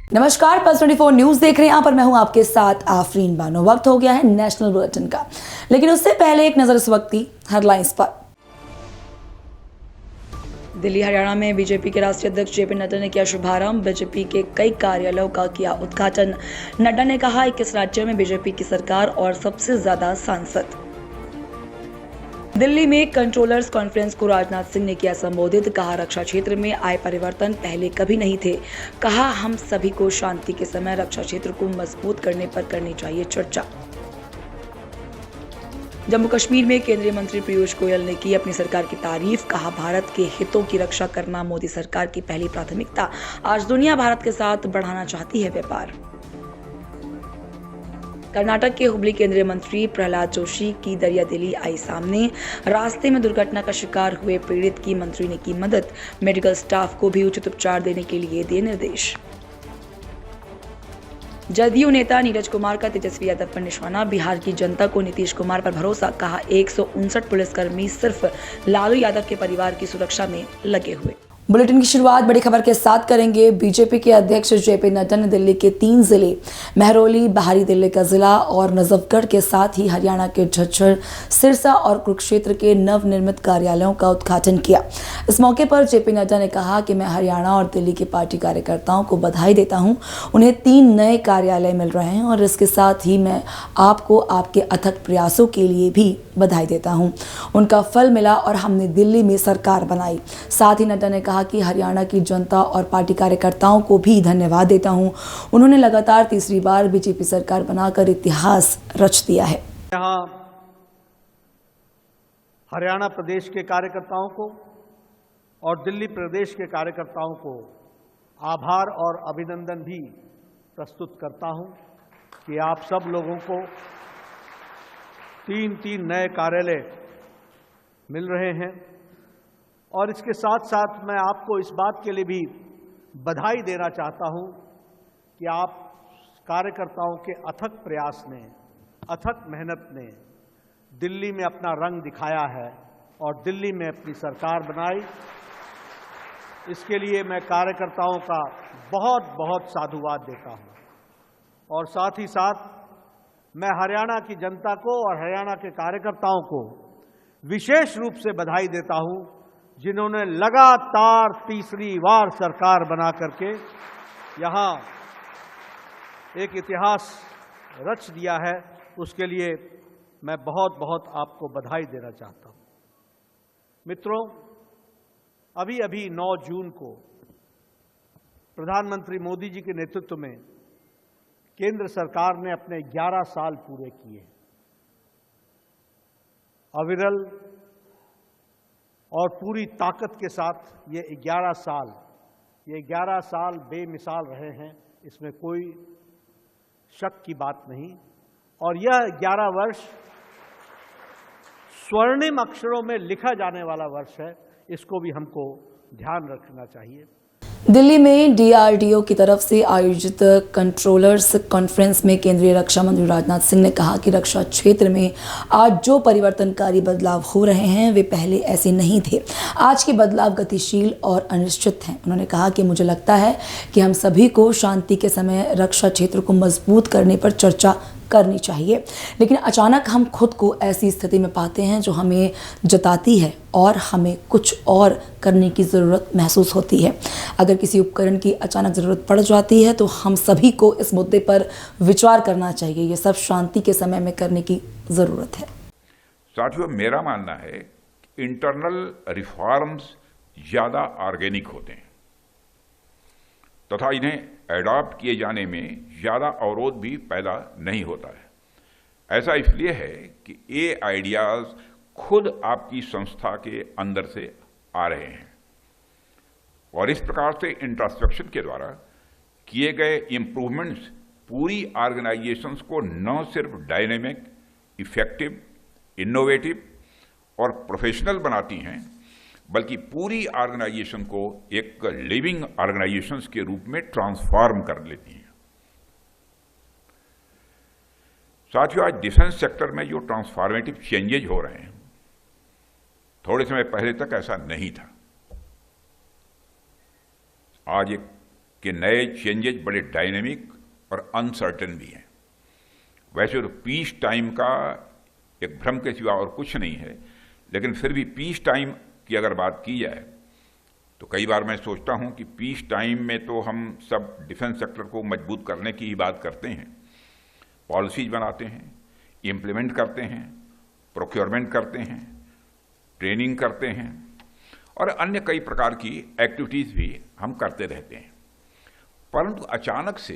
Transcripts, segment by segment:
नमस्कार, pulse 24 news देख रहे हैं। यहाँ पर मैं हूं आपके साथ आफरीन बानो। वक्त हो गया है नेशनल बुलेटिन का, लेकिन उससे पहले एक नजर इस वक्त की हेडलाइंस पर। दिल्ली हरियाणा में बीजेपी के राष्ट्रीय अध्यक्ष जेपी नड्डा ने किया शुभारंभ। बीजेपी के कई कार्यालयों का किया उद्घाटन। नड्डा ने कहा 21 राज्यों में बीजेपी की सरकार और सबसे ज्यादा सांसद। दिल्ली में कंट्रोलर्स कॉन्फ्रेंस को राजनाथ सिंह ने किया संबोधित। कहा रक्षा क्षेत्र में आए परिवर्तन पहले कभी नहीं थे। कहा हम सभी को शांति के समय रक्षा क्षेत्र को मजबूत करने पर करनी चाहिए चर्चा। जम्मू कश्मीर में केंद्रीय मंत्री पीयूष गोयल ने की अपनी सरकार की तारीफ। कहा भारत के हितों की रक्षा करना मोदी सरकार की पहली प्राथमिकता। आज दुनिया भारत के साथ बढ़ाना चाहती है व्यापार। कर्नाटक के हुबली केंद्रीय मंत्री प्रहलाद जोशी की दरिया दिली आई सामने। रास्ते में दुर्घटना का शिकार हुए पीड़ित की मंत्री ने की मदद। मेडिकल स्टाफ को भी उचित उपचार देने के लिए दिए निर्देश। जदयू नेता नीरज कुमार का तेजस्वी यादव पर निशाना। बिहार की जनता को नीतीश कुमार पर भरोसा। कहा 159 पुलिसकर्मी सिर्फ लालू यादव के परिवार की सुरक्षा में लगे हुए। बुलेटिन की शुरुआत बड़ी खबर के साथ करेंगे। बीजेपी के अध्यक्ष जेपी नड्डा ने दिल्ली के 3 जिले महरौली, बाहरी दिल्ली का जिला और नजफगढ़ के साथ ही हरियाणा के झज्जर, सिरसा और कुरुक्षेत्र के नवनिर्मित कार्यालयों का उद्घाटन किया। इस मौके पर जेपी नड्डा ने कहा कि मैं हरियाणा और दिल्ली के पार्टी कार्यकर्ताओं को बधाई देता हूं। उन्हें 3 नए कार्यालय मिल रहे हैं और इसके साथ ही मैं आपको आपके अथक प्रयासों के लिए भी बधाई देता हूं। उनका फल मिला और हमने दिल्ली में सरकार बनाई। साथ ही नड्डा ने कहा कि हरियाणा की जनता और पार्टी कार्यकर्ताओं को भी धन्यवाद देता हूं। उन्होंने लगातार तीसरी बार बीजेपी सरकार बनाकर इतिहास रच दिया है। यहाँ हरियाणा प्रदेश के कार्यकर्ताओं को और दिल्ली प्रदेश के कार्यकर्ताओं को आभार और अभिनंदन भी प्रस्तुत करता हूं कि आप सब लोगों को 3 नए कार्यालय मिल रहे हैं। और इसके साथ साथ मैं आपको इस बात के लिए भी बधाई देना चाहता हूं कि आप कार्यकर्ताओं के अथक प्रयास ने, अथक मेहनत ने दिल्ली में अपना रंग दिखाया है और दिल्ली में अपनी सरकार बनाई। इसके लिए मैं कार्यकर्ताओं का बहुत बहुत साधुवाद देता हूं। और साथ ही साथ मैं हरियाणा की जनता को और हरियाणा के कार्यकर्ताओं को विशेष रूप से बधाई देता हूं, जिन्होंने लगातार तीसरी बार सरकार बना करके यहाँ एक इतिहास रच दिया है। उसके लिए मैं बहुत बहुत आपको बधाई देना चाहता हूं। मित्रों, अभी अभी 9 जून को प्रधानमंत्री मोदी जी के नेतृत्व में केंद्र सरकार ने अपने 11 साल पूरे किए। अविरल और पूरी ताकत के साथ ये 11 साल बेमिसाल रहे हैं, इसमें कोई शक की बात नहीं। और यह 11 वर्ष स्वर्णिम अक्षरों में लिखा जाने वाला वर्ष है, इसको भी हमको ध्यान रखना चाहिए। दिल्ली में डीआरडीओ की तरफ से आयोजित कंट्रोलर्स कॉन्फ्रेंस में केंद्रीय रक्षा मंत्री राजनाथ सिंह ने कहा कि रक्षा क्षेत्र में आज जो परिवर्तनकारी बदलाव हो रहे हैं वे पहले ऐसे नहीं थे। आज के बदलाव गतिशील और अनिश्चित हैं। उन्होंने कहा कि मुझे लगता है कि हम सभी को शांति के समय रक्षा क्षेत्र को मजबूत करने पर चर्चा करनी चाहिए, लेकिन अचानक हम खुद को ऐसी स्थिति में पाते हैं जो हमें जताती है और हमें कुछ और करने की ज़रूरत महसूस होती है। अगर किसी उपकरण की अचानक ज़रूरत पड़ जाती है तो हम सभी को इस मुद्दे पर विचार करना चाहिए। ये सब शांति के समय में करने की ज़रूरत है। साथियों, मेरा मानना है इंटरनल रिफॉर्म्स ज़्यादा ऑर्गेनिक होते हैं तथा इन्हें एडॉप्ट किए जाने में ज़्यादा अवरोध भी पैदा नहीं होता है। ऐसा इसलिए है कि ये आइडियाज़ खुद आपकी संस्था के अंदर से आ रहे हैं और इस प्रकार से इंट्रोस्पेक्शन के द्वारा किए गए इम्प्रूवमेंट्स पूरी ऑर्गेनाइजेशंस को न सिर्फ डायनेमिक, इफेक्टिव, इनोवेटिव और प्रोफेशनल बनाती हैं, बल्कि पूरी ऑर्गेनाइजेशन को एक लिविंग ऑर्गेनाइजेशंस के रूप में ट्रांसफॉर्म कर लेती हैं। साथियों, आज डिफेंस सेक्टर में जो ट्रांसफॉर्मेटिव चेंजेज हो रहे हैं, थोड़े समय पहले तक ऐसा नहीं था। आज एक कि नए चेंजेज बड़े डायनेमिक और अनसर्टेन भी हैं। वैसे तो पीस टाइम का एक भ्रम के सिवा और कुछ नहीं है, लेकिन फिर भी पीस टाइम की अगर बात की जाए तो कई बार मैं सोचता हूं कि पीस टाइम में तो हम सब डिफेंस सेक्टर को मजबूत करने की ही बात करते हैं, पॉलिसीज बनाते हैं, इम्प्लीमेंट करते हैं, प्रोक्योरमेंट करते हैं, ट्रेनिंग करते हैं और अन्य कई प्रकार की एक्टिविटीज भी हम करते रहते हैं। परंतु अचानक से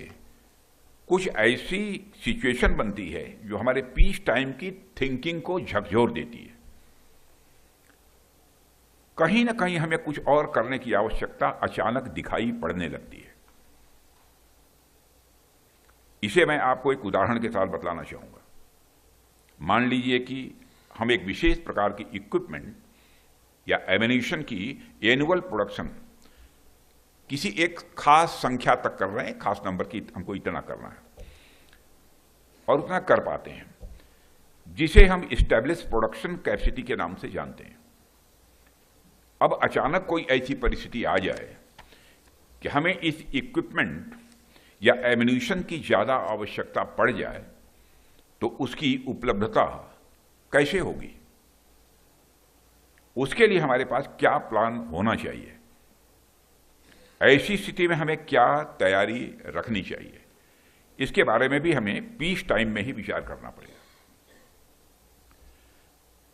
कुछ ऐसी सिचुएशन बनती है जो हमारे पीस टाइम की थिंकिंग को झकझोर देती है। कहीं ना कहीं हमें कुछ और करने की आवश्यकता अचानक दिखाई पड़ने लगती है। इसे मैं आपको एक उदाहरण के साथ बतलाना चाहूंगा। मान लीजिए कि हम एक विशेष प्रकार की इक्विपमेंट या एमिनेशन की एनुअल प्रोडक्शन किसी एक खास संख्या तक कर रहे हैं, खास नंबर की हमको इतना करना है और उतना कर पाते हैं, जिसे हम इस्टेब्लिश प्रोडक्शन कैपेसिटी के नाम से जानते हैं। अब अचानक कोई ऐसी परिस्थिति आ जाए कि हमें इस इक्विपमेंट या एमिनेशन की ज्यादा आवश्यकता पड़ जाए, तो उसकी उपलब्धता कैसे होगी? उसके लिए हमारे पास क्या प्लान होना चाहिए? ऐसी स्थिति में हमें क्या तैयारी रखनी चाहिए? इसके बारे में भी हमें पीस टाइम में ही विचार करना पड़ेगा।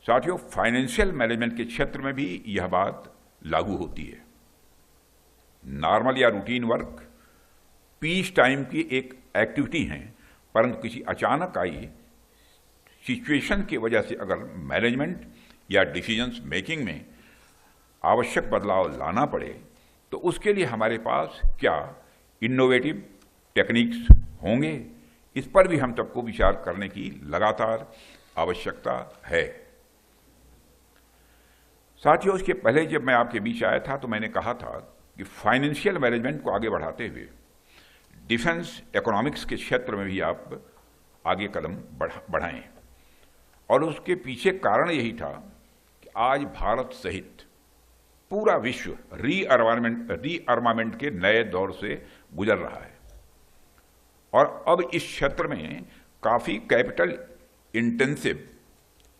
साथियों, फाइनेंशियल मैनेजमेंट के क्षेत्र में भी यह बात लागू होती है। नॉर्मल या रूटीन वर्क पीस टाइम की एक एक्टिविटी है, परंतु किसी अचानक आई सिचुएशन की वजह से अगर मैनेजमेंट या डिसीजंस मेकिंग में आवश्यक बदलाव लाना पड़े, तो उसके लिए हमारे पास क्या इनोवेटिव टेक्निक्स होंगे, इस पर भी हम सबको विचार करने की लगातार आवश्यकता है। साथियों, इसके पहले जब मैं आपके बीच आया था तो मैंने कहा था कि फाइनेंशियल मैनेजमेंट को आगे बढ़ाते हुए डिफेंस इकोनॉमिक्स के क्षेत्र में भी आप आगे कदम बढ़ाएं, और उसके पीछे कारण यही था कि आज भारत सहित पूरा विश्व रीअर्मामेंट के नए दौर से गुजर रहा है और अब इस क्षेत्र में काफी कैपिटल इंटेंसिव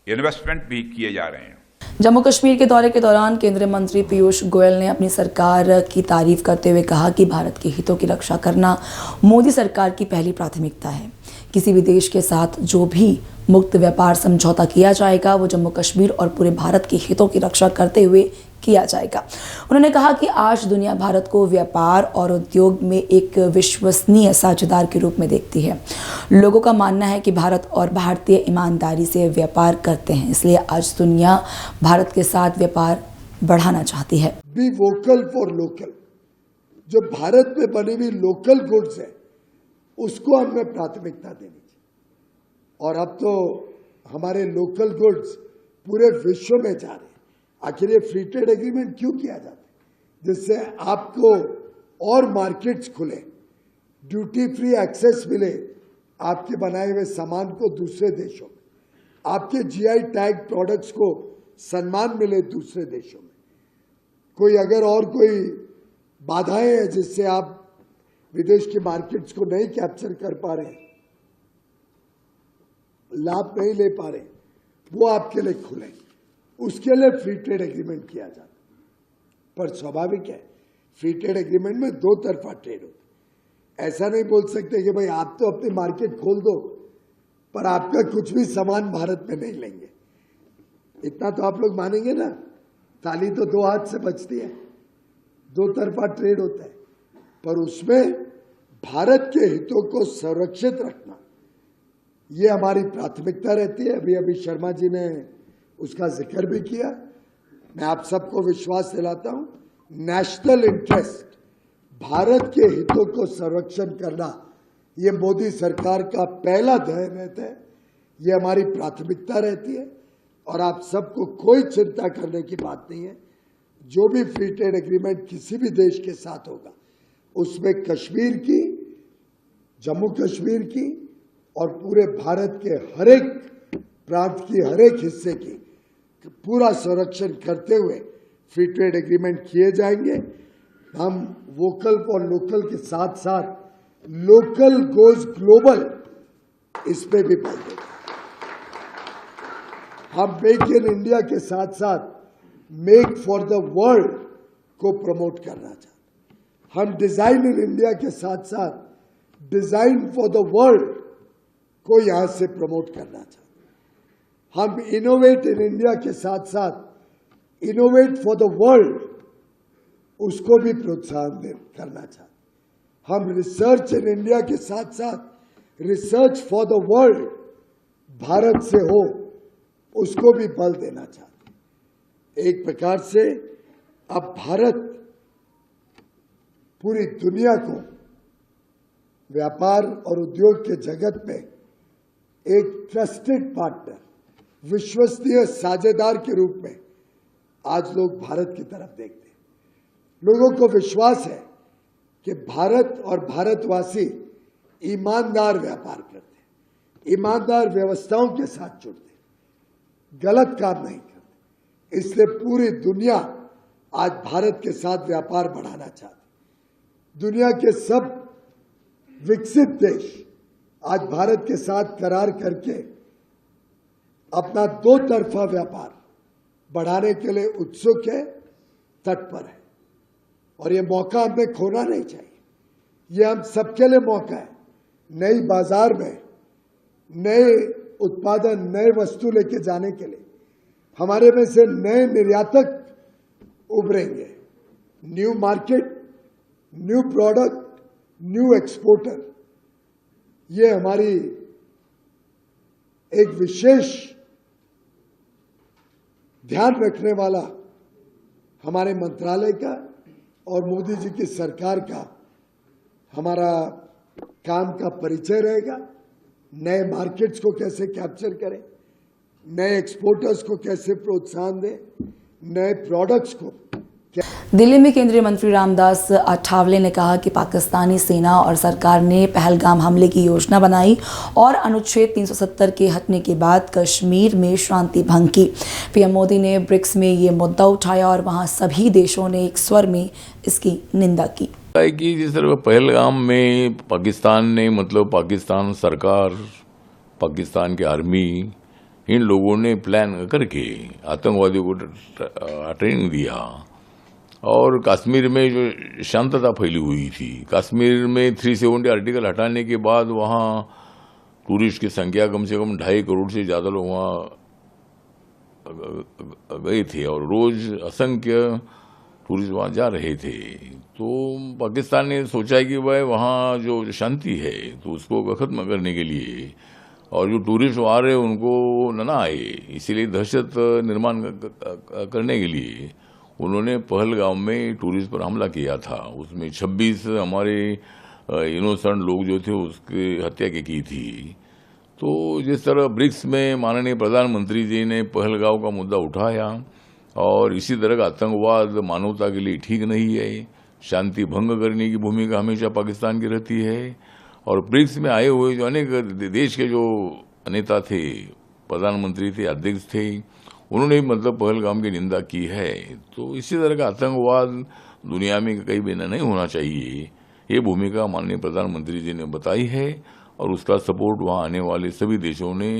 इन्वेस्टमेंट भी किए जा रहे हैं। जम्मू कश्मीर के दौरे के दौरान केंद्रीय मंत्री पीयूष गोयल ने अपनी सरकार की तारीफ करते हुए कहा कि भारत के हितों की रक्षा करना मोदी सरकार की पहली प्राथमिकता है। किसी भी देश के साथ जो भी मुक्त व्यापार समझौता किया जाएगा वो जम्मू कश्मीर और पूरे भारत के हितों की रक्षा करते हुए किया जाएगा। उन्होंने कहा कि आज दुनिया भारत को व्यापार और उद्योग में एक विश्वसनीय साझेदार के रूप में देखती है। लोगों का मानना है कि भारत और भारतीय ईमानदारी से व्यापार करते हैं, इसलिए आज दुनिया भारत के साथ व्यापार बढ़ाना चाहती है। Be vocal for local. जो भारत में बनी हुई लोकल गुड्स है उसको हमें प्राथमिकता देनी चाहिए। और अब तो हमारे लोकल गुड्स पूरे विश्व में जा रहे हैं। आखिर ये फ्री ट्रेड एग्रीमेंट क्यों किया जाता है? जिससे आपको और मार्केट्स खुले, ड्यूटी फ्री एक्सेस मिले आपके बनाए हुए सामान को दूसरे देशों में, आपके जीआई टैग प्रोडक्ट्स को सम्मान मिले दूसरे देशों में। कोई अगर और कोई बाधाएं हैं जिससे आप विदेश की मार्केट्स को नहीं कैप्चर कर पा रहे, लाभ नहीं ले पा रहे, वो आपके लिए खुले, उसके लिए फ्री ट्रेड एग्रीमेंट किया जाता। पर स्वाभाविक है, फ्री ट्रेड एग्रीमेंट में दो तरफा ट्रेड होता है। ऐसा नहीं बोल सकते कि भाई आप तो अपनी मार्केट खोल दो पर आपका कुछ भी सामान भारत में नहीं लेंगे। इतना तो आप लोग मानेंगे ना? ताली तो दो हाथ से बजती है, दो तरफा ट्रेड होता है। पर उसमें भारत के हितों को संरक्षित रखना ये हमारी प्राथमिकता रहती है। अभी शर्मा जी ने उसका जिक्र भी किया। मैं आप सबको विश्वास दिलाता हूं, नेशनल इंटरेस्ट, भारत के हितों को संरक्षण करना ये मोदी सरकार का पहला ध्येय रहता है, ये हमारी प्राथमिकता रहती है। और आप सबको कोई चिंता करने की बात नहीं है। जो भी फ्री ट्रेड एग्रीमेंट किसी भी देश के साथ होगा उसमें कश्मीर की, जम्मू कश्मीर की और पूरे भारत के हर एक प्रांत की हर एक हिस्से की पूरा संरक्षण करते हुए फ्री ट्रेड एग्रीमेंट किए जाएंगे। हम वोकल फॉर लोकल के साथ साथ लोकल गोज ग्लोबल इस पे भी बल देंगे। हम मेक इन इंडिया के साथ साथ मेक फॉर द वर्ल्ड को प्रमोट करना चाहते हैं। हम डिजाइन इन इंडिया के साथ साथ डिजाइन फॉर द वर्ल्ड को यहां से प्रमोट करना चाहते हैं। हम इनोवेट इन इंडिया के साथ साथ इनोवेट फॉर द वर्ल्ड उसको भी प्रोत्साहन करना चाहते हैं। हम रिसर्च इन इंडिया के साथ साथ research for the world Bharat से हो उसको भी बल देना चाहते हैं। एक प्रकार से अब भारत पूरी दुनिया को व्यापार और उद्योग के जगत में एक ट्रस्टेड पार्टनर, विश्वसनीय साझेदार के रूप में आज लोग भारत की तरफ देखते हैं। लोगों को विश्वास है कि भारत और भारतवासी ईमानदार व्यापार करते हैं, ईमानदार व्यवस्थाओं के साथ जुड़ते हैं, गलत काम नहीं करते। इसलिए पूरी दुनिया आज भारत के साथ व्यापार बढ़ाना चाहती है। दुनिया के सब विकसित देश आज भारत के साथ करार करके अपना दो तरफा व्यापार बढ़ाने के लिए उत्सुक है, तत्पर है। और ये मौका हमें खोना नहीं चाहिए। ये हम सबके लिए मौका है। नई बाजार में नए उत्पादन, नए वस्तु लेके जाने के लिए हमारे में से नए निर्यातक उभरेंगे। New market, new product, new exporter, ये हमारी एक विशेष ध्यान रखने वाला हमारे मंत्रालय का और मोदी जी की सरकार का हमारा काम का परिचय रहेगा। नए मार्केट्स को कैसे कैप्चर करें, नए एक्सपोर्टर्स को कैसे प्रोत्साहन दें, नए प्रोडक्ट्स को। दिल्ली में केंद्रीय मंत्री रामदास अठावले ने कहा कि पाकिस्तानी सेना और सरकार ने पहलगाम हमले की योजना बनाई और अनुच्छेद 370 के हटने के बाद कश्मीर में शांति भंग की। पीएम मोदी ने ब्रिक्स में ये मुद्दा उठाया और वहां सभी देशों ने एक स्वर में इसकी निंदा की। कि जिस तरह पहलगाम में पाकिस्तान ने मतलब पाकिस्तान सरकार, पाकिस्तान की आर्मी, इन लोगों ने प्लान करके आतंकवादियों को ट्रेनिंग दिया और कश्मीर में जो शांतता फैली हुई थी, कश्मीर में 370 आर्टिकल हटाने के बाद वहाँ टूरिस्ट की संख्या कम से कम 2.5 करोड़ से ज़्यादा लोग वहाँ गए थे और रोज़ असंख्य टूरिस्ट वहाँ जा रहे थे। तो पाकिस्तान ने सोचा कि भाई वहाँ जो शांति है तो उसको ख़त्म करने के लिए और जो टूरिस्ट वहाँ आ रहे उनको न आए, इसीलिए दहशत निर्माण करने के लिए उन्होंने पहलगाम में टूरिस्ट पर हमला किया था। उसमें 26 हमारे इनोसेंट लोग जो थे उसकी हत्या की थी। तो जिस तरह ब्रिक्स में माननीय प्रधानमंत्री जी ने पहलगाम का मुद्दा उठाया और इसी तरह का आतंकवाद मानवता के लिए ठीक नहीं है, शांति भंग करने की भूमिका हमेशा पाकिस्तान की रहती है। और ब्रिक्स में आए हुए जो अनेक देश के जो नेता थे, प्रधानमंत्री थे, अध्यक्ष थे, उन्होंने मतलब पहलगाम की निंदा की है। तो इसी तरह का आतंकवाद दुनिया में कहीं भी नहीं होना चाहिए, ये भूमिका माननीय प्रधानमंत्री जी ने बताई है और उसका सपोर्ट वहाँ आने वाले सभी देशों ने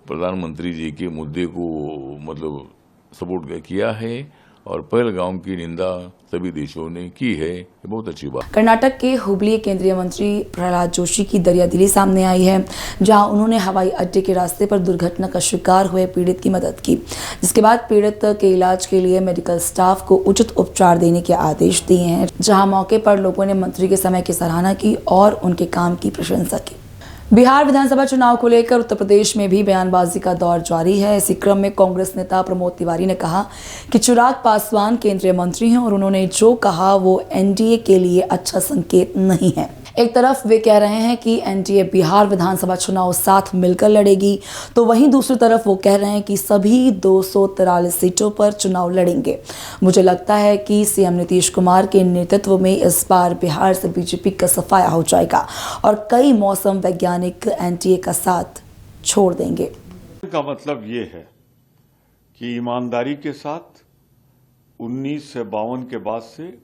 प्रधानमंत्री जी के मुद्दे को मतलब सपोर्ट किया है और पहलगाम की निंदा सभी देशों ने की है। ये बहुत अच्छी बात। कर्नाटक के हुबली केंद्रीय मंत्री प्रहलाद जोशी की दरियादिली सामने आई है, जहां उन्होंने हवाई अड्डे के रास्ते पर दुर्घटना का शिकार हुए पीड़ित की मदद की, जिसके बाद पीड़ित के इलाज के लिए मेडिकल स्टाफ को उचित उपचार देने के आदेश दिए हैं। जहां मौके पर लोगों ने मंत्री के समय की सराहना की और उनके काम की प्रशंसा की। बिहार विधानसभा चुनाव को लेकर उत्तर प्रदेश में भी बयानबाजी का दौर जारी है। इसी क्रम में कांग्रेस नेता प्रमोद तिवारी ने कहा कि चिराग पासवान केंद्रीय मंत्री हैं और उन्होंने जो कहा वो एनडीए के लिए अच्छा संकेत नहीं है। एक तरफ वे कह रहे हैं कि एनडीए बिहार विधानसभा चुनाव साथ मिलकर लड़ेगी, तो वहीं दूसरी तरफ वो कह रहे हैं कि सभी 243 सीटों पर चुनाव लड़ेंगे। मुझे लगता है कि सीएम नीतीश कुमार के नेतृत्व में इस बार बिहार से बीजेपी का सफाया हो जाएगा और कई मौसम वैज्ञानिक एनडीए का साथ छोड़ देंगे। का मतलब ये है कि ईमानदारी के साथ 19 से 52 के बाद से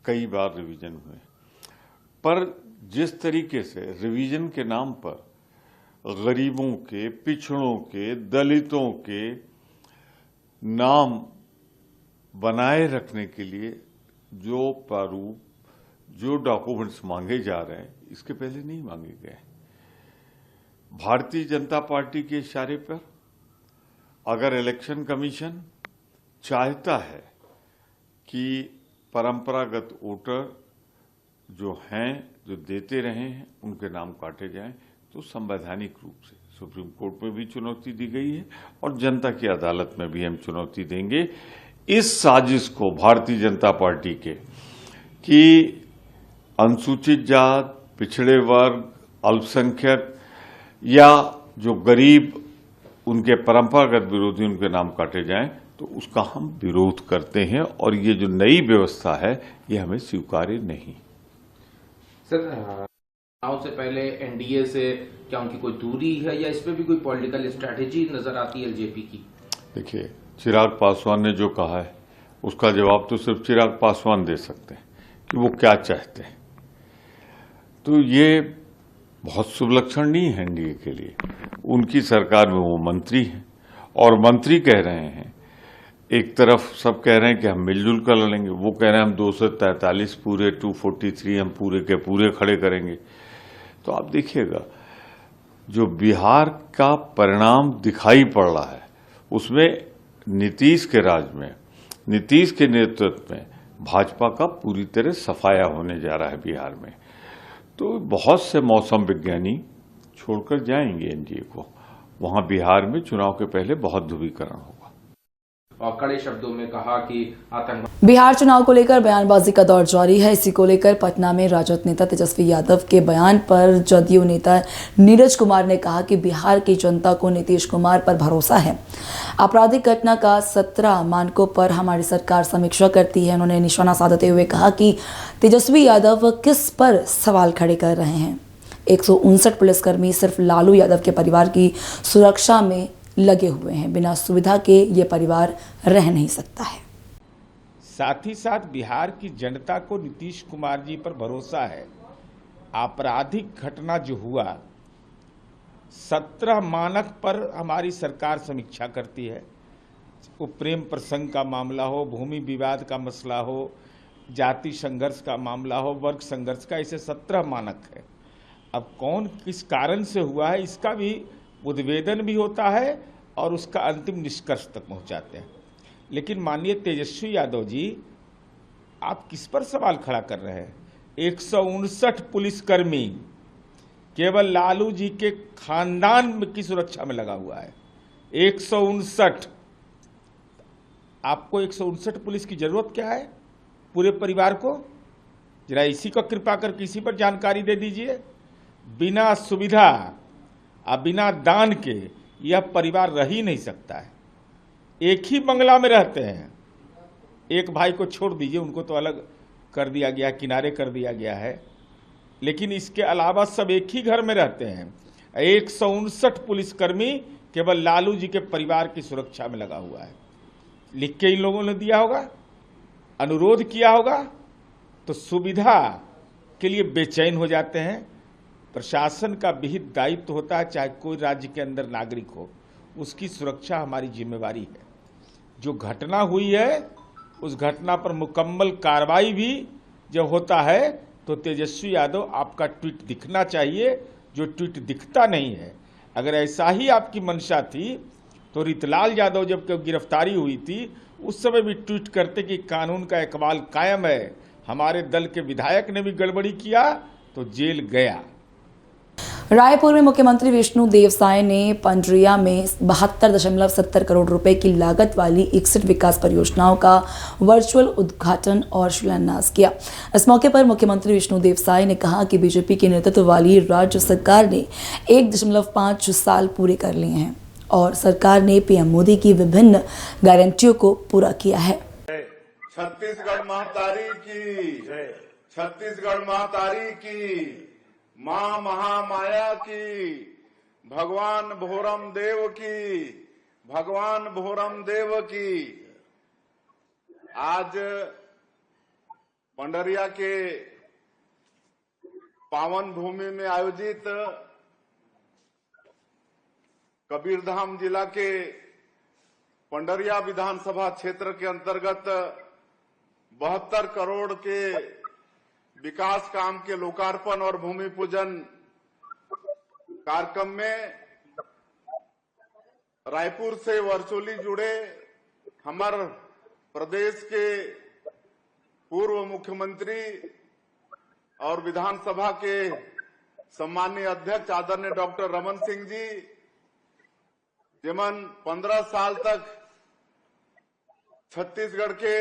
कई बार रिवीजन हुए, पर जिस तरीके से रिवीजन के नाम पर गरीबों के, पिछड़ों के, दलितों के नाम बनाए रखने के लिए जो प्रारूप, जो डॉक्यूमेंट्स मांगे जा रहे हैं, इसके पहले नहीं मांगे गए। भारतीय जनता पार्टी के इशारे पर अगर इलेक्शन कमीशन चाहता है कि परंपरागत वोटर जो हैं, जो देते रहे हैं, उनके नाम काटे जाएं, तो संवैधानिक रूप से सुप्रीम कोर्ट में भी चुनौती दी गई है और जनता की अदालत में भी हम चुनौती देंगे इस साजिश को भारतीय जनता पार्टी के कि अनुसूचित जात, पिछड़े वर्ग, अल्पसंख्यक या जो गरीब, उनके परंपरागत विरोधी, उनके नाम काटे जाएं, तो उसका हम विरोध करते हैं और ये जो नई व्यवस्था है ये हमें स्वीकार्य नहीं। सर, चुनाव से पहले एनडीए से क्या उनकी कोई दूरी है या इस पे भी कोई पॉलिटिकल स्ट्रैटेजी नजर आती है एलजेपी की? देखिए, चिराग पासवान ने जो कहा है उसका जवाब तो सिर्फ चिराग पासवान दे सकते हैं कि वो क्या चाहते हैं। तो ये बहुत शुभ लक्षण नहीं है एनडीए के लिए। उनकी सरकार में वो मंत्री हैं और मंत्री कह रहे हैं, एक तरफ सब कह रहे हैं कि हम मिलजुल कर लड़ेंगे, वो कह रहे हैं हम 243 पूरे 243 हम पूरे के पूरे खड़े करेंगे। तो आप देखिएगा जो बिहार का परिणाम दिखाई पड़ रहा है उसमें नीतीश के राज में, नीतीश के नेतृत्व में भाजपा का पूरी तरह सफाया होने जा रहा है बिहार में। तो बहुत से मौसम विज्ञानी छोड़कर जाएंगे एनडीए को। वहां बिहार में चुनाव के पहले बहुत ध्रुवीकरण होगा। और कड़े शब्दों में कहा कि आतंकवाद। बिहार चुनाव को लेकर बयानबाजी का दौर जारी है। इसी को लेकर पटना में राजद नेता तेजस्वी यादव के बयान पर जदयू नेता नीरज कुमार ने कहा कि बिहार की जनता को नीतीश कुमार पर भरोसा है। आपराधिक घटना का 17 मानकों पर हमारी सरकार समीक्षा करती है। उन्होंने निशाना साधते हुए कहा कि तेजस्वी यादव किस पर सवाल खड़े कर रहे हैं। 159 पुलिसकर्मी सिर्फ लालू यादव के परिवार की सुरक्षा में लगे हुए हैं। बिना सुविधा के ये परिवार रह नहीं सकता है। साथ ही साथ बिहार की जनता को नीतीश कुमार जी पर भरोसा है। आपराधिक घटना जो हुआ 17 मानक पर हमारी सरकार समीक्षा करती है। वो प्रेम प्रसंग का मामला हो, भूमि विवाद का मसला हो, जाति संघर्ष का मामला हो, वर्ग संघर्ष का, ऐसे 17 मानक है। अब कौन किस कारण से हुआ है इसका भी उद्वेदन भी होता है और उसका अंतिम निष्कर्ष तक पहुंचाते हैं। लेकिन माननीय तेजस्वी यादव जी, आप किस पर सवाल खड़ा कर रहे हैं? 159 पुलिसकर्मी केवल लालू जी के खानदान की सुरक्षा में लगा हुआ है। 159। आपको 159 पुलिस की जरूरत क्या है पूरे परिवार को? जरा इसी को कृपा कर किसी पर जानकारी दे दीजिए। बिना सुविधा बिना दान के यह परिवार रह ही नहीं सकता है। एक ही बंगला में रहते हैं। एक भाई को छोड़ दीजिए, उनको तो अलग कर दिया गया, किनारे कर दिया गया है, लेकिन इसके अलावा सब एक ही घर में रहते हैं। 159 पुलिसकर्मी केवल लालू जी के परिवार की सुरक्षा में लगा हुआ है। लिख के इन लोगों ने दिया होगा, अनुरोध किया होगा, तो सुविधा के लिए बेचैन हो जाते हैं। प्रशासन का विहित दायित्व होता है, चाहे कोई राज्य के अंदर नागरिक हो, उसकी सुरक्षा हमारी जिम्मेवारी है। जो घटना हुई है उस घटना पर मुकम्मल कार्रवाई भी जब होता है तो तेजस्वी यादव आपका ट्वीट दिखना चाहिए, जो ट्वीट दिखता नहीं है। अगर ऐसा ही आपकी मंशा थी तो रितलाल यादव जब गिरफ्तारी हुई थी उस समय भी ट्वीट करते कि कानून का इकबाल कायम है। हमारे दल के विधायक ने भी गड़बड़ी किया तो जेल गया। रायपुर में मुख्यमंत्री विष्णु देवसाय ने पंडरिया में 72.70 करोड़ रुपए की लागत वाली 61 विकास परियोजनाओं का वर्चुअल उद्घाटन और शिलान्यास किया। इस मौके पर मुख्यमंत्री विष्णु देवसाय ने कहा कि बीजेपी के नेतृत्व वाली राज्य सरकार ने 1.5 साल पूरे कर लिए हैं और सरकार ने पीएम मोदी की विभिन्न गारंटियों को पूरा किया है। छत्तीसगढ़ महातारी की, छत्तीसगढ़ महातारी की, मां महामाया की, भगवान भोरम देव की, भगवान भोरम देव की। आज पंडरिया के पावन भूमि में आयोजित कबीरधाम जिला के पंडरिया विधानसभा क्षेत्र के अंतर्गत 72 करोड़ के विकास काम के लोकार्पण और भूमि पूजन कार्यक्रम में रायपुर से वर्चुअली जुड़े हमारे प्रदेश के पूर्व मुख्यमंत्री और विधानसभा के सम्मानीय अध्यक्ष आदरणीय डॉक्टर रमन सिंह जी, जेमन 15 साल तक छत्तीसगढ़ के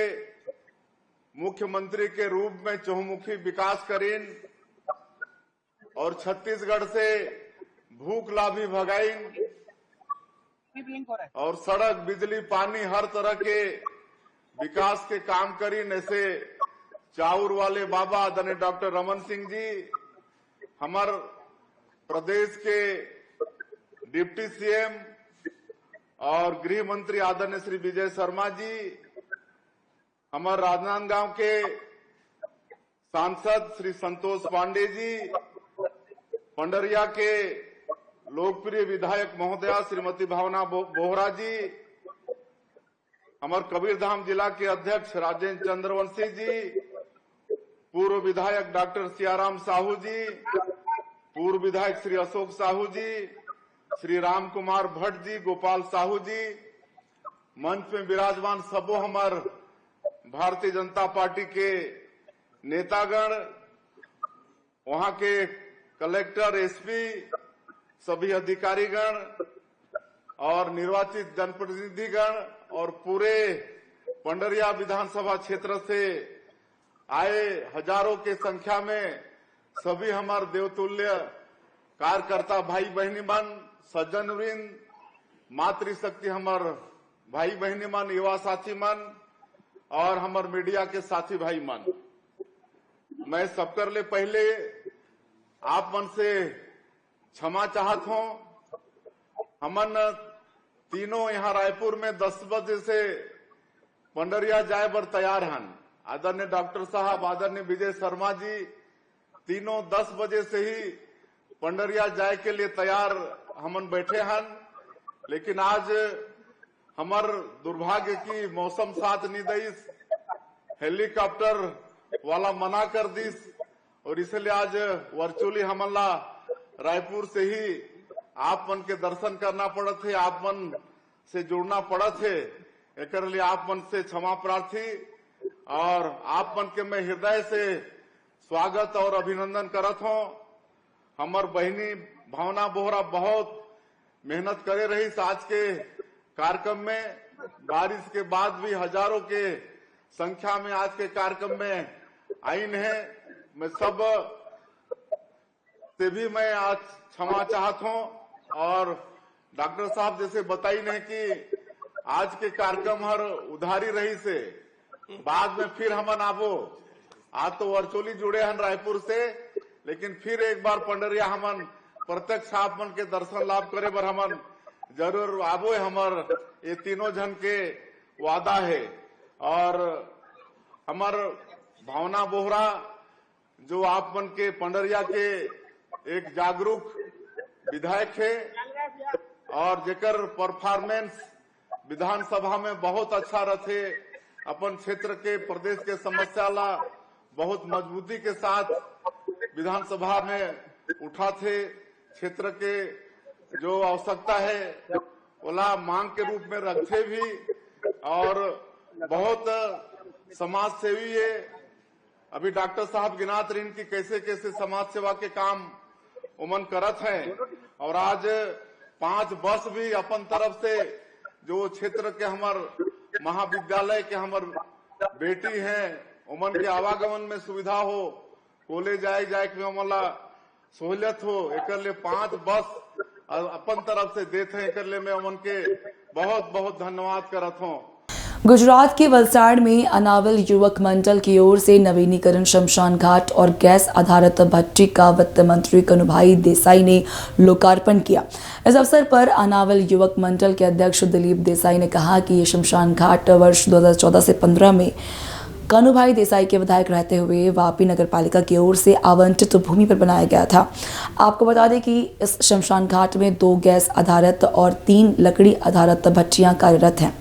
मुख्यमंत्री के रूप में चहुमुखी विकास करीन और छत्तीसगढ़ से भूख लाभी भगाइन और सड़क, बिजली, पानी हर तरह के विकास के काम करीन। ऐसे चाउर वाले बाबा आदरणीय डॉक्टर रमन सिंह जी, हमार प्रदेश के डिप्टी सीएम और गृह मंत्री आदरणीय श्री विजय शर्मा जी, हमारे राजनांदगांव के सांसद श्री संतोष पांडे जी, पंडरिया के लोकप्रिय विधायक महोदया श्रीमती भावना बोहरा जी, हमारे कबीरधाम जिला के अध्यक्ष राजेंद्र चंद्रवंशी जी, पूर्व विधायक डॉक्टर सियाराम साहू जी, पूर्व विधायक श्री अशोक साहू जी, श्री राम कुमार भट्ट जी, गोपाल साहू जी, मंच में विराजमान सबो हमार भारतीय जनता पार्टी के नेतागण, वहां के कलेक्टर, एसपी, सभी अधिकारीगण और निर्वाचित जनप्रतिनिधिगण और पूरे पंडरिया विधानसभा क्षेत्र से आए हजारों के संख्या में सभी हमारे देवतुल्य कार्यकर्ता भाई बहनी मन, सज्जन वृंद, मातृशक्ति हमार भाई बहनी मन, युवा साथी मन और हमार मीडिया के साथी भाई मन, मैं सबकर ले पहले आप मन से क्षमा चाहत हूं। हमन तीनों यहाँ रायपुर में 10 बजे से पंडरिया जाए बर तैयार हन। आदरणीय डॉक्टर साहब, आदरणीय विजय शर्मा जी, तीनों 10 बजे से ही पंडरिया जाए के लिए तैयार हमन बैठे हन। लेकिन आज हमार दुर्भाग्य की मौसम साथ नहीं दईस, हेलीकॉप्टर वाला मना कर दीस और इसलिए आज वर्चुअली हमला रायपुर से ही आप मन के दर्शन करना पड़त है, आप मन से जुड़ना पड़त है। एक लिए आप मन से क्षमा प्रार्थी और आप मन के मैं हृदय से स्वागत और अभिनंदन करत हूं। हमार बहनी भावना बोहरा बहुत मेहनत करे रही आज के कार्यक्रम में, बारिश के बाद भी हजारों के संख्या में आज के कार्यक्रम में आईन है। मैं सब से भी मैं आज क्षमा चाहत हूं और डॉक्टर साहब जैसे बताई नहीं कि आज के कार्यक्रम हर उधारी रही से बाद में फिर हमन आबो। आज तो वर्चुअली जुड़े हन रायपुर से, लेकिन फिर एक बार पंडरिया हमन प्रत्यक्ष आप मन के दर्शन लाभ करे बर हमन जरूर आबो। हमर ये तीनों जन के वादा है। और हमार भावना बोहरा जो आप मन के पंडरिया के एक जागरूक विधायक है और जेकर परफॉर्मेंस विधानसभा में बहुत अच्छा रहे, अपन क्षेत्र के प्रदेश के समस्या ला बहुत मजबूती के साथ विधानसभा में उठा थे। क्षेत्र के जो आवश्यकता है ओला मांग के रूप में रखे भी और बहुत समाज सेवी है। अभी डॉक्टर साहब गिनात रहीन की कैसे कैसे समाज सेवा के काम उमन करत हैं और आज 5 बस भी अपन तरफ से जो क्षेत्र के हमार महाविद्यालय के हमार बेटी हैं उमन के आवागमन में सुविधा हो, कॉलेज जाए के हमला सहूलियत हो, एक लिए 5 बस अपन तरफ से देते हैं। एक लिए मैं उमन के बहुत बहुत धन्यवाद करत हूँ। गुजरात के वलसाड़ में अनावल युवक मंडल की ओर से नवीनीकरण शमशान घाट और गैस आधारित भट्टी का वित्त मंत्री कनुभाई देसाई ने लोकार्पण किया। इस अवसर पर अनावल युवक मंडल के अध्यक्ष दिलीप देसाई ने कहा कि ये शमशान घाट वर्ष 2014 से 15 में कानूभाई देसाई के विधायक रहते हुए वापी नगर पालिका की ओर से आवंटित भूमि पर बनाया गया था। आपको बता दें कि इस शमशान घाट में 2 गैस आधारित और 3 लकड़ी आधारित भट्टियां कार्यरत हैं।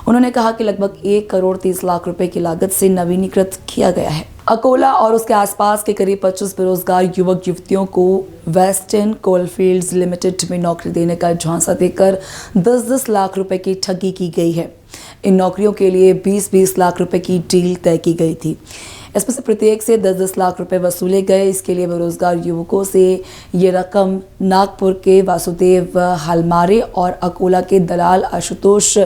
उन्होंने कहा कि लगभग 1 करोड़ 30 लाख रुपए की लागत से नवीनीकृत किया गया है। अकोला और उसके आसपास के करीब 25 बेरोजगार युवक युवतियों को वेस्टर्न कोलफील्ड्स लिमिटेड में नौकरी देने का झांसा देकर 10-10 लाख रुपए की ठगी की गई है। इन नौकरियों के लिए 20-20 लाख रुपए की डील तय की गई थी। इसमें से प्रत्येक से 10-10 लाख रुपए वसूले गए। इसके लिए बेरोजगार युवकों से ये रकम नागपुर के वासुदेव हलमारे और अकोला के दलाल आशुतोष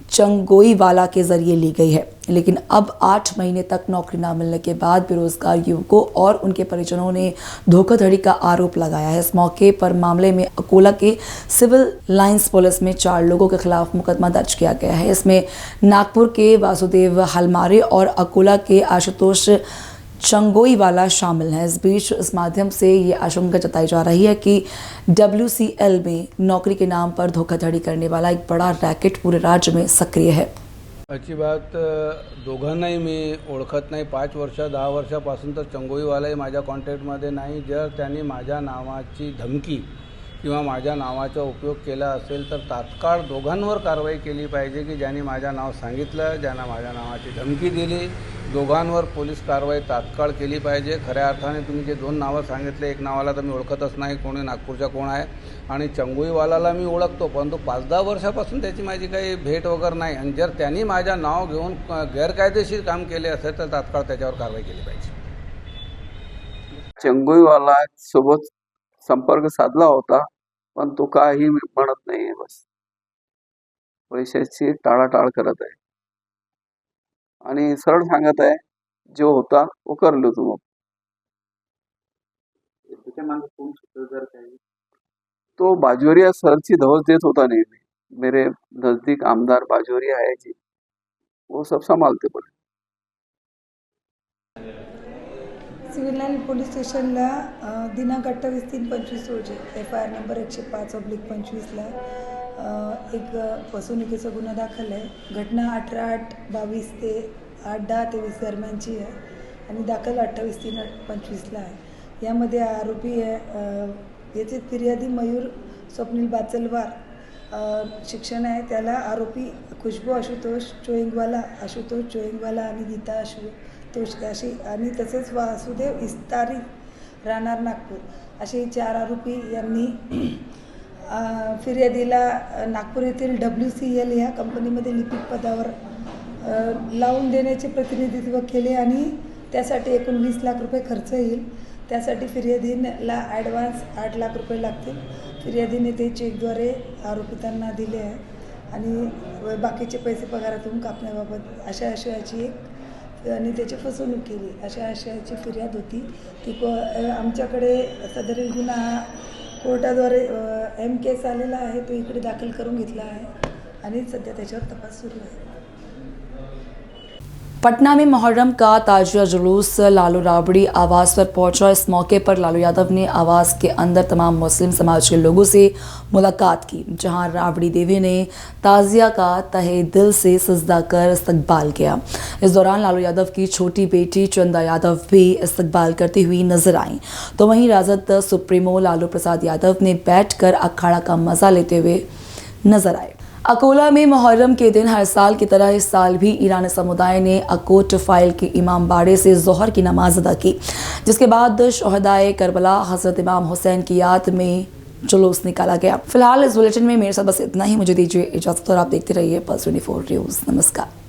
चंगोईवाला के जरिए ली गई है। लेकिन अब 8 महीने तक नौकरी न मिलने के बाद बेरोजगार युवकों और उनके परिजनों ने धोखाधड़ी का आरोप लगाया है। इस मौके पर मामले में अकोला के सिविल लाइंस पुलिस में 4 लोगों के खिलाफ मुकदमा दर्ज किया गया है। इसमें नागपुर के वासुदेव हलमारे और अकोला के आशुतोष चंगोईवाला शामिल हैं। इस बीच इस माध्यम से ये आशंका जताई जा रही है कि WCL में नौकरी के नाम पर धोखाधड़ी करने वाला एक बड़ा रैकेट पूरे राज्य में सक्रिय है। याची बात दोघांनाही मी ओळखत नाही। 5 वर्ष 10 वर्षापासून तर चंगोईवालाही माझ्या कॉन्टॅक्टमध्ये नाही। जर त्यांनी माझ्या नावाची धमकी किंवा माझ्या नावाचा उपयोग केला असेल तर तात्काळ दोघांवर कारवाई केली पाहिजे की ज्यांनी माझं नाव सांगितलं, ज्यांना माझ्या नावाची धमकी दिली, दोघांवर पोलीस कारवाई तात्काळ केली पाहिजे। खऱ्या अर्थाने तुम्ही जे 2 नावं सांगितले, एक नावाला तर मी ओळखतच नाही, कोणी नागपूरचा कोण आहे, आणि चंगोईवालाला मी ओळखतो, परंतु 5-10 वर्षापासून त्याची माझी काही भेट वगैरे नाही। आणि जर त्यांनी माझं नाव घेऊन गैरकायदेशीर काम केले असेल तर तात्काळ त्याच्यावर कारवाई केली पाहिजे। चंगोईवाला सोबत संपर्क साधला होता, पण तो काही म्हणत नाहीये, बस पैशाची टाळाटाळ करत आहे आणि सरळ सांगत आहे जो होता वो कर लो तुम। तो बाजोरिया सरची धौस देत होता नेहमी। मेरे नजदीक आमदार बाजोरिया है जी, वो सब संभालते पड़े। सिव्हिल लाईन पोलीस स्टेशनला दिनांक 28/3/25 रोजी FIR नंबर 105/25ला एक फसवणुकीचा गुन्हा दाखल आहे। घटना 18/8/22 ते 8/10/23 दरम्यानची आहे आणि दाखल 28/3/25ला आहे। यामध्ये आरोपी आहे याचे फिर्यादी मयूर स्वप्नील बाचलवार शिक्षण आहे। त्याला आरोपी खुशबू आशुतोष चोईंगवाला आणि गीता आशुतोष अशी आणि तसेच वासुदेव इस्तारी राहणार नागपूर असे 4 आरोपी यांनी फिर्यादीला नागपूर येथील WCL या कंपनीमध्ये लिपिक पदावर लावून देण्याचे प्रतिनिधित्व केले आणि त्यासाठी एकूण 20 लाख रुपये खर्च येईल। त्यासाठी फिर्यादीला ॲडव्हान्स 8 लाख रुपये लागतील। फिर्यादीने ते चेकद्वारे आरोपितांना दिले आहे आणि बाकीचे पैसे पगारातून कापण्याबाबत अशा आशयाची एक आणि त्याची फसवणूक केली अशा आशयाची फिर्याद होती। ती आमच्याकडे सदरील गुन्हा कोर्टाद्वारे M केस आलेला आहे, तो इकडे दाखल करून घेतला आहे आणि सध्या त्याच्यावर तपास सुरू आहे। पटना में मुहर्रम का ताजिया जुलूस लालू राबड़ी आवास पर पहुंचा। इस मौके पर लालू यादव ने आवास के अंदर तमाम मुस्लिम समाज के लोगों से मुलाकात की, जहां राबड़ी देवी ने ताजिया का तहे दिल से सजदा कर इस्तकबाल किया। इस दौरान लालू यादव की छोटी बेटी चंदा यादव भी इस्तकबाल करती हुई नजर आईं, तो वहीं राजद सुप्रीमो लालू प्रसाद यादव ने बैठकर अखाड़ा का मजा लेते हुए नजर आए। अकोला में मुहर्रम के दिन हर साल की तरह इस साल भी ईरानी समुदाय ने अकोट फाइल के इमाम बाड़े से जोहर की नमाज अदा की, जिसके बाद शोहदाए करबला हजरत इमाम हुसैन की याद में जुलूस निकाला गया। फिलहाल इस बुलेटिन में मेरे साथ बस इतना ही। मुझे दीजिए इजाजत और आप देखते रहिए पल्स 24 न्यूज़। नमस्कार।